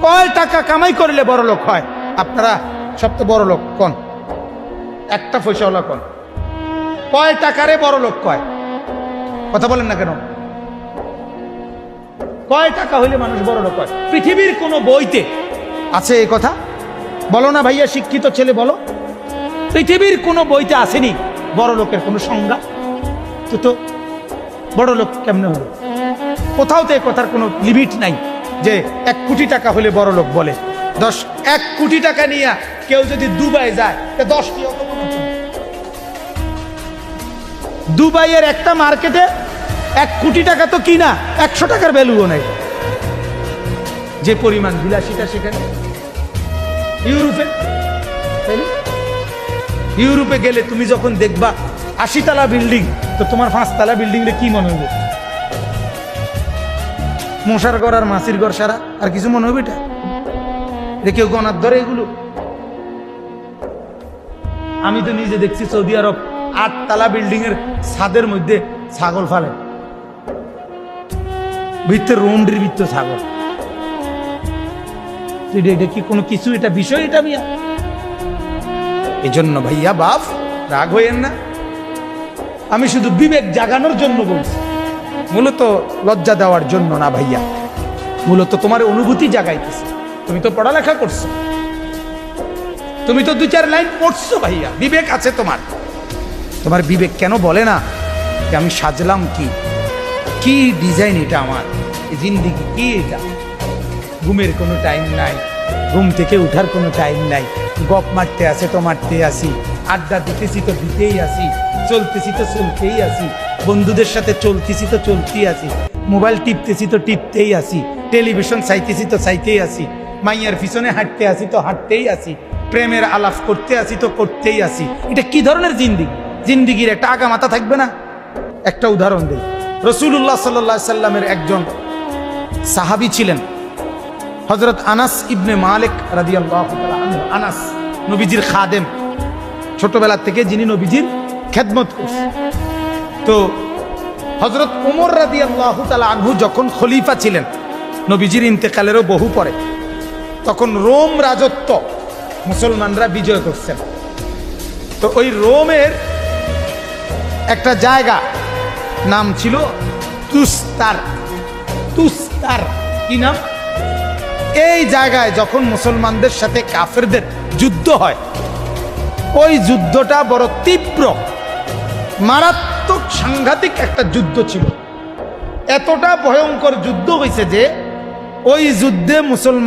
কয় টাকা কামাই করলে বড় লোক হয়? আপনারা সবচেয়ে বড় লোক কোন? একটা পয়সাওয়ালা কোন? কয় টাকারে বড় লোক কয়? কথা বলেন না কেন? কয় টাকা হইলে মানুষ বড় লোক হয়? পৃথিবীর কোন বইতে আছে এই কথা? বলো না ভাইয়া, শিক্ষিত ছেলে বলো। পৃথিবীর কোন বইতে আসেনি বড় লোকের কোনো সংজ্ঞা? তো বড় লোক কেমনে হলো? কোথাও তো এই কথার কোনো লিমিট নাই যে 1 কোটি টাকা হলে বড় লোক বলে। 1 কোটি টাকা নিয়ে কেউ যদি দুবাই যায়, 10 কি অত কোনো? দুবাইয়ের একটা মার্কেটে 1 কোটি টাকা তো কিনা 100 টাকার ভ্যালুও নাই, যে পরিমাণ বিলাসিতা সেখানে। ইউরোপে গেলে তুমি যখন দেখবা 80 তলা বিল্ডিং, তো তোমার 5 তলা বিল্ডিং রে কি মনে হইবে? মশার ঘর আর মাছির ঘর সারা, আর কিছু মনে হবে? এটা কেউ গনার ধরে এগুলো? আমি তো নিজে দেখছি সৌদি আরব 8 তলা বিল্ডিং এর ছাদের মধ্যে ছাগল ফালে, ভিতরে রুন্ডির ভিতরে ছাগল। এটা কি কোনো কিছু? এটা বিষয়? এটা মিয়া এই জন্য ভাইয়া বাপ রাগ হইয়েন না, আমি শুধু বিবেক জাগানোর জন্য বলছি, মূলত লজ্জা দেওয়ার জন্য না ভাইয়া, মূলত তোমার অনুভূতি জাগাইতেছে। তুমি তো পড়ালেখা করছো, তুমি তো 2-4 লাইন পড়ছো ভাইয়া, বিবেক আছে তোমার। তোমার বিবেক কেন বলে না যে আমি সাজলাম কি কি ডিজাইন এটা আমার জিন্দিগি, কি এটা? ঘুমের কোনো টাইম নাই, ঘুম থেকে উঠার কোনো টাইম নাই, গপ মারতে আসে তো মারতে আসি, আড্ডা দিতেছি তো দিতেই আসি, চলতেছি তো চলতেই আসি, বন্ধুদের সাথে চলতেছি তো চলতেই আসি, মোবাইল টিপতেছি তো টিপতেই আসি, টেলিভিশন চাইতেছি তো চাইতেই আসি, মাইয়ার পিছনে হাঁটতে আসি তো হাঁটতেই আসি, প্রেমের আলাপ করতে আসি তো করতেই আসি। এটা কি ধরনের জিন্দিগি? জিন্দিগির একটা আগা মাথা থাকবে না? একটা উদাহরণ দেই। রাসূলুল্লাহ সাল্লাল্লাহু আলাইহি সাল্লামের একজন সাহাবী ছিলেন হযরত আনাস ইবনে মালিক রাদিয়াল্লাহু তাআলা আনহু। আনাস নবীজির খাদেম, ছোটবেলা থেকে যিনি নবীজির খেদমত করছেন। তো হযরত ওমর রাদিয়াল্লাহু তাআলা আনহু যখন খলিফা ছিলেন, নবীজির ইন্তেকালেরও বহু পরে, তখন রোম রাজত্ব মুসলমানরা বিজয় করছেন। তো ওই রোমের একটা জায়গা নাম ছিল তুস্তার। তুস্তার কি নাম? এই জায়গায় যখন মুসলমানদের সাথে কাফেরদের যুদ্ধ হয়, ওই যুদ্ধটা বড় তীব্র, মারাত্মক, সাংঘাতিক একটা যুদ্ধ ছিল। এতটা ভয়ঙ্কর যুদ্ধ হয়েছে যে ওই যুদ্ধে মুসলমান